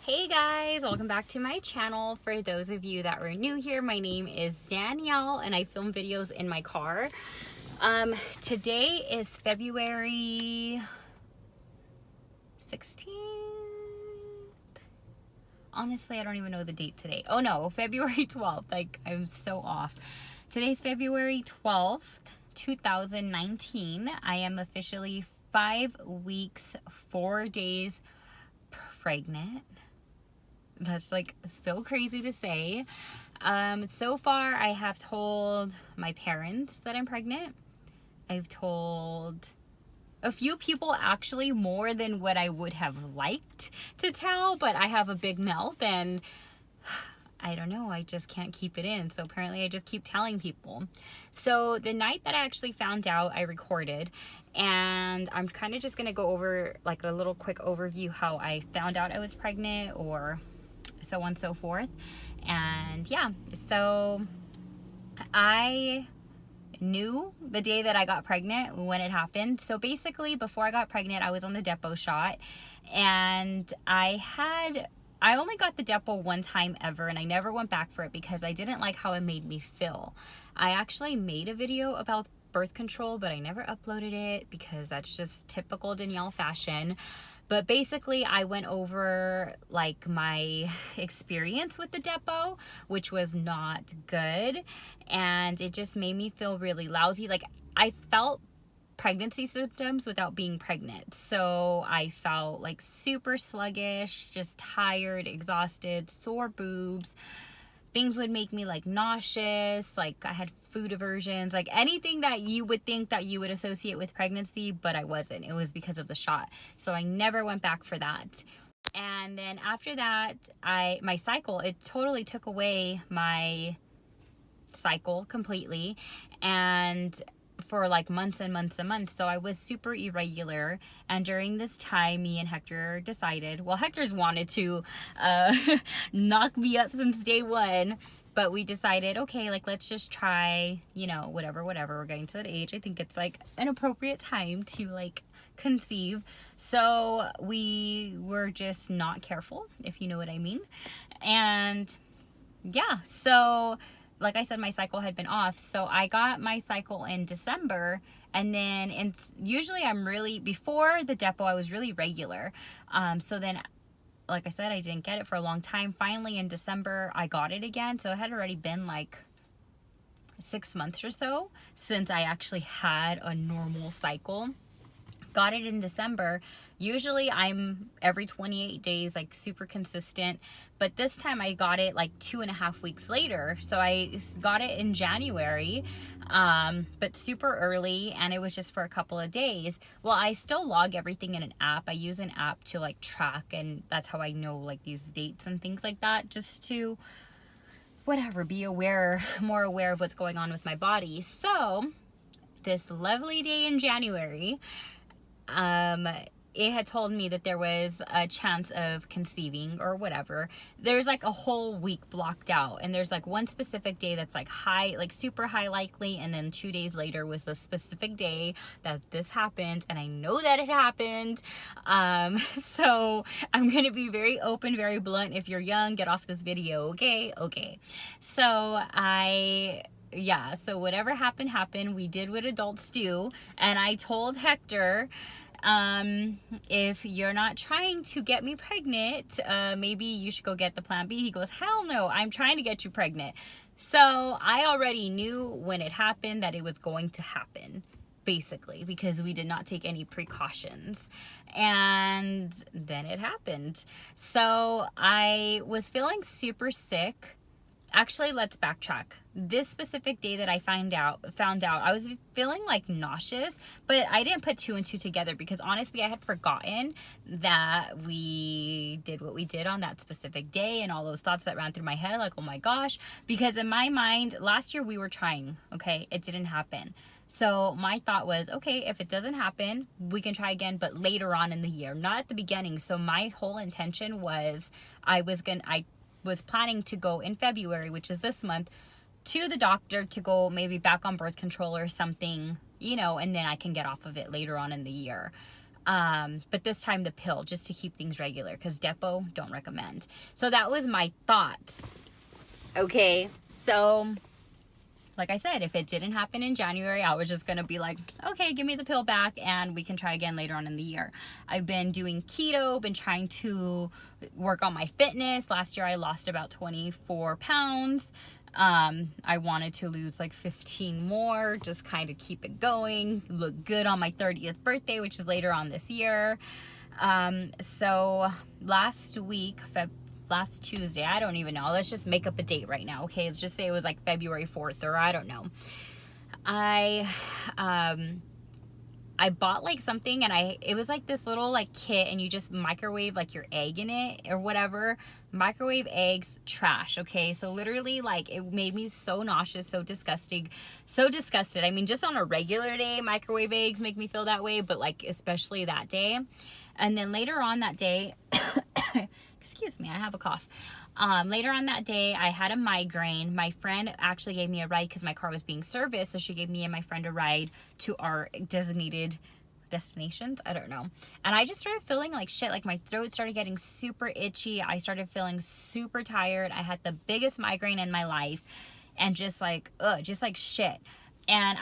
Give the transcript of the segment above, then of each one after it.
Hey guys, welcome back to my channel. For those of you that were new here, my name is Danielle and I film videos in my car. Today is February 16th. Honestly, I don't even know the date today. Oh no, February 12th. Like, I'm so off. Today's February 12th, 2019. I am officially 5 weeks, 4 days pregnant. That's like so crazy to say. So far I have told my parents that I'm pregnant. I've told a few people, actually more than what I would have liked to tell, but I have a big mouth and I don't know, I just can't keep it in. So apparently I just keep telling people. So the night that I actually found out, I recorded, and I'm kind of just gonna go over like a little quick overview how I found out I was pregnant, or so on and so forth. And yeah, so I knew the day that I got pregnant when it happened. So basically, before I got pregnant, I was on the Depo shot, and I only got the Depo one time ever, and I never went back for it because I didn't like how it made me feel. I actually made a video about birth control, but I never uploaded it because that's just typical Danielle fashion. But basically, I went over like my experience with the Depo, which was not good, and it just made me feel really lousy. Like, I felt pregnancy symptoms without being pregnant. So I felt like super sluggish, just tired, exhausted, sore boobs. Things would make me like nauseous, like I had food aversions, like anything that you would think that you would associate with pregnancy, but I wasn't. It was because of the shot. So I never went back for that. And then after that, my cycle, it totally took away my cycle completely, and for like months and months and months. So I was super irregular, and during this time, me and Hector decided, well, Hector's wanted to knock me up since day one, but we decided, okay, like, let's just try, you know, whatever, we're getting to that age. I think it's like an appropriate time to like conceive. So we were just not careful, if you know what I mean. And yeah, so like I said, my cycle had been off. So I got my cycle in December, and then usually I'm really, before the Depo, I was really regular. So then, like I said, I didn't get it for a long time. Finally in December, I got it again. So it had already been like 6 months or so since I actually had a normal cycle. Got it in December. Usually I'm every 28 days, like super consistent, but this time I got it like 2.5 weeks later. So I got it in January, but super early, and it was just for a couple of days. Well, I still log everything in an app. I use an app to like track, and that's how I know like these dates and things like that, just to whatever, be aware, more aware of what's going on with my body. So this lovely day in January, it had told me that there was a chance of conceiving or whatever. There's like a whole week blocked out, and there's like one specific day that's like high, like super high likely, and then 2 days later was the specific day that this happened, and I know that it happened. So I'm gonna be very open, very blunt. If you're young, get off this video, okay? So yeah, so whatever happened. We did what adults do, and I told Hector, if you're not trying to get me pregnant, maybe you should go get the plan B. He goes, hell no, I'm trying to get you pregnant. So I already knew when it happened that it was going to happen, basically, because we did not take any precautions. And then it happened. So I was feeling super sick. Actually, let's backtrack. This specific day that I found out, I was feeling like nauseous, but I didn't put 2 and 2 together because honestly, I had forgotten that we did what we did on that specific day, and all those thoughts that ran through my head, like, oh my gosh, because in my mind, last year we were trying, okay? It didn't happen. So my thought was, okay, if it doesn't happen, we can try again, but later on in the year, not at the beginning. So my whole intention was I was planning to go in February, which is this month, to the doctor to go maybe back on birth control or something, you know, and then I can get off of it later on in the year. But this time the pill, just to keep things regular, because Depo, don't recommend. So that was my thought. Okay, so like I said, if it didn't happen in January, I was just gonna be like, okay, give me the pill back and we can try again later on in the year. I've been doing keto, been trying to work on my fitness. Last year I lost about 24 pounds. I wanted to lose like 15 more, just kind of keep it going, look good on my 30th birthday, which is later on this year. So last Tuesday, I don't even know, let's just make up a date right now, okay? Let's just say it was like February 4th, or I don't know. I bought like something, and it was like this little like kit, and you just microwave like your egg in it or whatever. Microwave eggs, trash, okay? So literally, like, it made me so nauseous, so disgusting, so disgusted. I mean, just on a regular day, microwave eggs make me feel that way, but like especially that day. And then later on that day, excuse me, I have a cough. Later on that day, I had a migraine. My friend actually gave me a ride because my car was being serviced. So she gave me and my friend a ride to our designated destinations. I don't know. And I just started feeling like shit. Like my throat started getting super itchy. I started feeling super tired. I had the biggest migraine in my life, and just like shit. And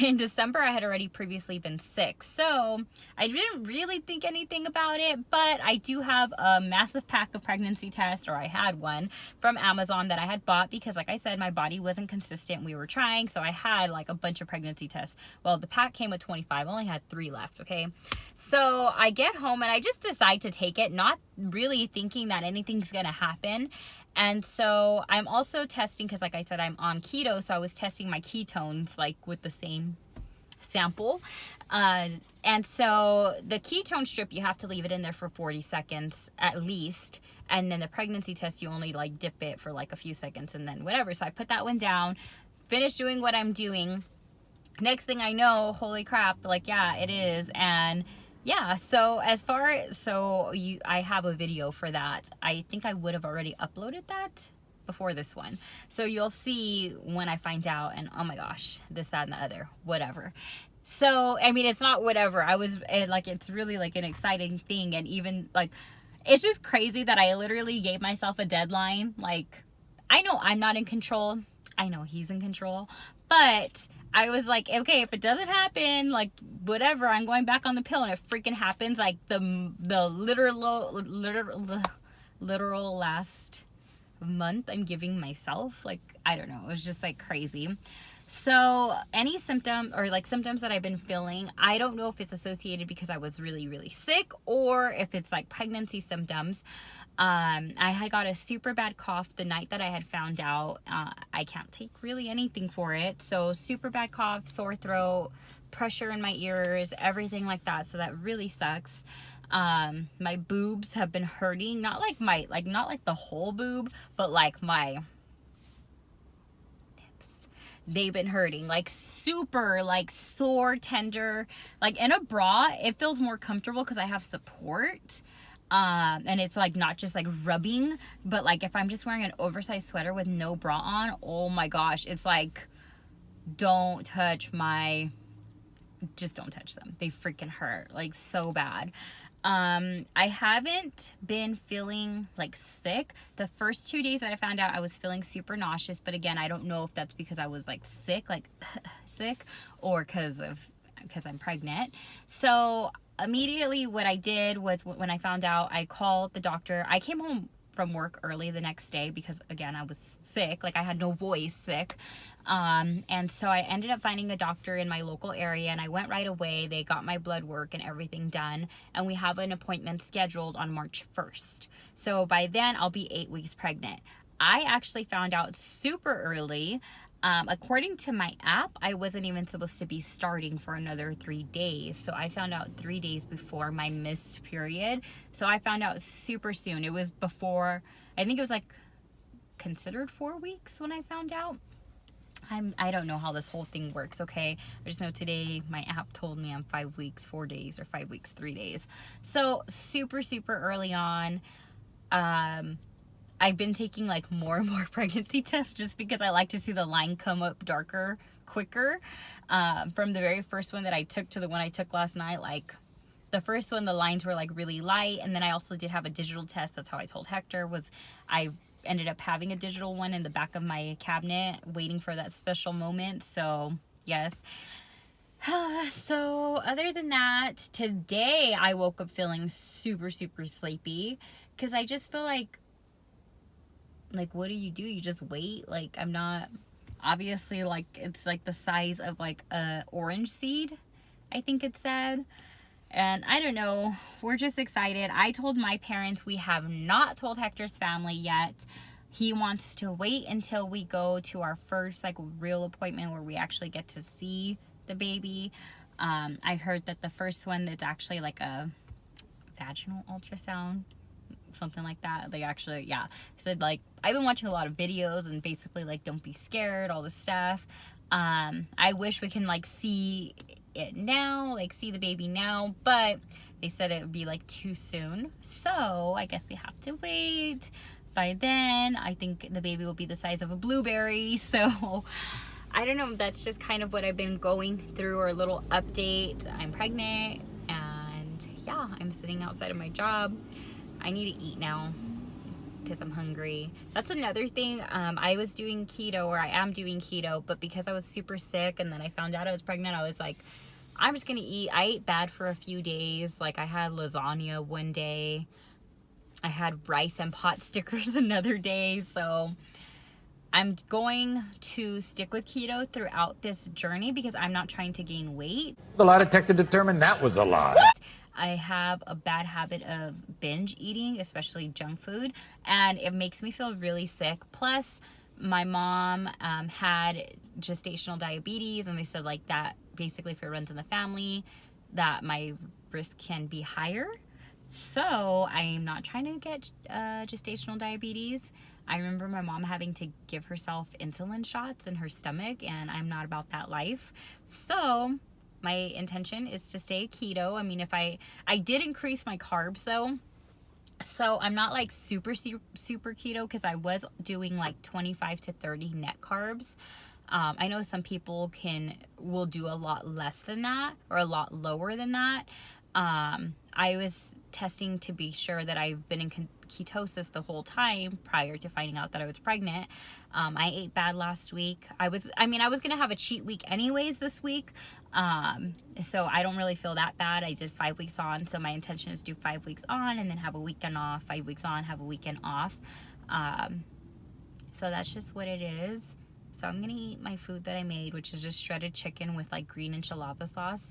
in December, I had already previously been sick. So I didn't really think anything about it, but I do have a massive pack of pregnancy tests, or I had one from Amazon that I had bought because, like I said, my body wasn't consistent. We were trying. So I had like a bunch of pregnancy tests. Well, the pack came with 25. I only had 3 left. Okay. So I get home and I just decide to take it, not really thinking that anything's going to happen. And so I'm also testing, because like I said, I'm on keto. So I was testing my ketones like with the same sample. And so the ketone strip, you have to leave it in there for 40 seconds at least. And then the pregnancy test, you only like dip it for like a few seconds and then whatever. So I put that one down, finished doing what I'm doing. Next thing I know, holy crap, like, yeah, it is. And yeah, so I have a video for that. I think I would have already uploaded that before this one. So you'll see when I find out, and oh my gosh, this, that, and the other, whatever. So, I mean, it's not whatever. It's really like an exciting thing. And even like, it's just crazy that I literally gave myself a deadline. Like, I know I'm not in control. I know he's in control, but I was like, okay, if it doesn't happen, like, whatever, I'm going back on the pill. And it freaking happens, like, the literal last month I'm giving myself. Like, I don't know. It was just, like, crazy. So any symptom or like symptoms that I've been feeling, I don't know if it's associated because I was really, really sick, or if it's like pregnancy symptoms. I had got a super bad cough the night that I had found out. I can't take really anything for it. So super bad cough, sore throat, pressure in my ears, everything like that. So that really sucks. My boobs have been hurting, not like the whole boob, but like my nips. They've been hurting, like super, like sore, tender. Like in a bra, it feels more comfortable because I have support. And it's like not just like rubbing, but like if I'm just wearing an oversized sweater with no bra on, oh my gosh, it's like, don't touch them. They freaking hurt like so bad. I haven't been feeling like sick. The first 2 days that I found out, I was feeling super nauseous, but again, I don't know if that's because I was like sick, or because I'm pregnant. So immediately what I did was, when I found out, I called the doctor. I came home from work early the next day because, again, I was sick. Like, I had no voice, sick. And so I ended up finding a doctor in my local area, and I went right away. They got my blood work and everything done, and we have an appointment scheduled on March 1st. So by then, I'll be 8 weeks pregnant. I actually found out super early. According to my app, I wasn't even supposed to be starting for another 3 days. So I found out 3 days before my missed period. So I found out super soon. It was before, I think it was like considered 4 weeks when I found out. I don't know how this whole thing works, okay? I just know today my app told me I'm 5 weeks, 4 days, or 5 weeks, 3 days. So super, super early on. I've been taking like more and more pregnancy tests just because I like to see the line come up darker quicker from the very first one that I took to the one I took last night. Like the first one, the lines were like really light, and then I also did have a digital test. That's how I told Hector, was I ended up having a digital one in the back of my cabinet waiting for that special moment. So yes. So other than that, today I woke up feeling super sleepy because I just feel like what do? You just wait. Like I'm not, obviously, like it's like the size of like a orange seed, I think it said. And I don't know, we're just excited. I told my parents, we have not told Hector's family yet. He wants to wait until we go to our first like real appointment where we actually get to see the baby. I heard that the first one, that's actually like a vaginal ultrasound, something like that. They actually, yeah, said like, I've been watching a lot of videos and basically like, don't be scared, all this stuff. I wish we can like see it now, like see the baby now, but they said it would be like too soon. So I guess we have to wait. By then, I think the baby will be the size of a blueberry. So I don't know, that's just kind of what I've been going through, or a little update. I'm pregnant, and yeah, I'm sitting outside of my job. I need to eat now because I'm hungry. That's another thing. I was doing keto, or I am doing keto, but because I was super sick and then I found out I was pregnant, I was like, I'm just gonna eat. I ate bad for a few days. Like I had lasagna one day. I had rice and pot stickers another day. So I'm going to stick with keto throughout this journey because I'm not trying to gain weight. The lie detector determined that was a lie. I have a bad habit of binge eating, especially junk food, and it makes me feel really sick. Plus, my mom had gestational diabetes, and they said like that basically if it runs in the family, that my risk can be higher. So I'm not trying to get gestational diabetes. I remember my mom having to give herself insulin shots in her stomach, and I'm not about that life. So my intention is to stay keto. I mean, if I did increase my carbs though. So I'm not like super keto, because I was doing like 25 to 30 net carbs. I know some people will do a lot less than that, or a lot lower than that. I was testing to be sure that I've been in ketosis the whole time prior to finding out that I was pregnant. I ate bad last week. I was gonna have a cheat week anyways this week. So I don't really feel that bad. I did 5 weeks on. So my intention is to do 5 weeks on and then have a weekend off, 5 weeks on, have a weekend off. So that's just what it is. So I'm gonna eat my food that I made, which is just shredded chicken with like green enchilada sauce.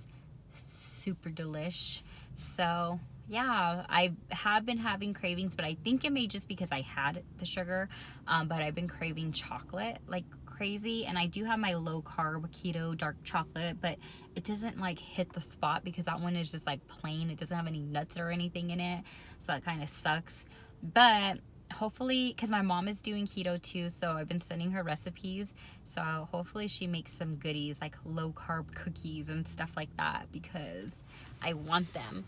Super delish. So yeah, I have been having cravings, but I think it may just because I had the sugar, but I've been craving chocolate like crazy. And I do have my low carb keto dark chocolate, but it doesn't like hit the spot because that one is just like plain. It doesn't have any nuts or anything in it, so that kind of sucks. But hopefully, because my mom is doing keto too, so I've been sending her recipes, so hopefully she makes some goodies like low carb cookies and stuff like that, because I want them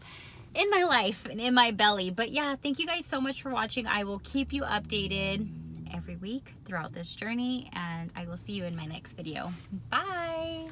in my life and in my belly. But yeah, thank you guys so much for watching. I will keep you updated every week throughout this journey, and I will see you in my next video. Bye.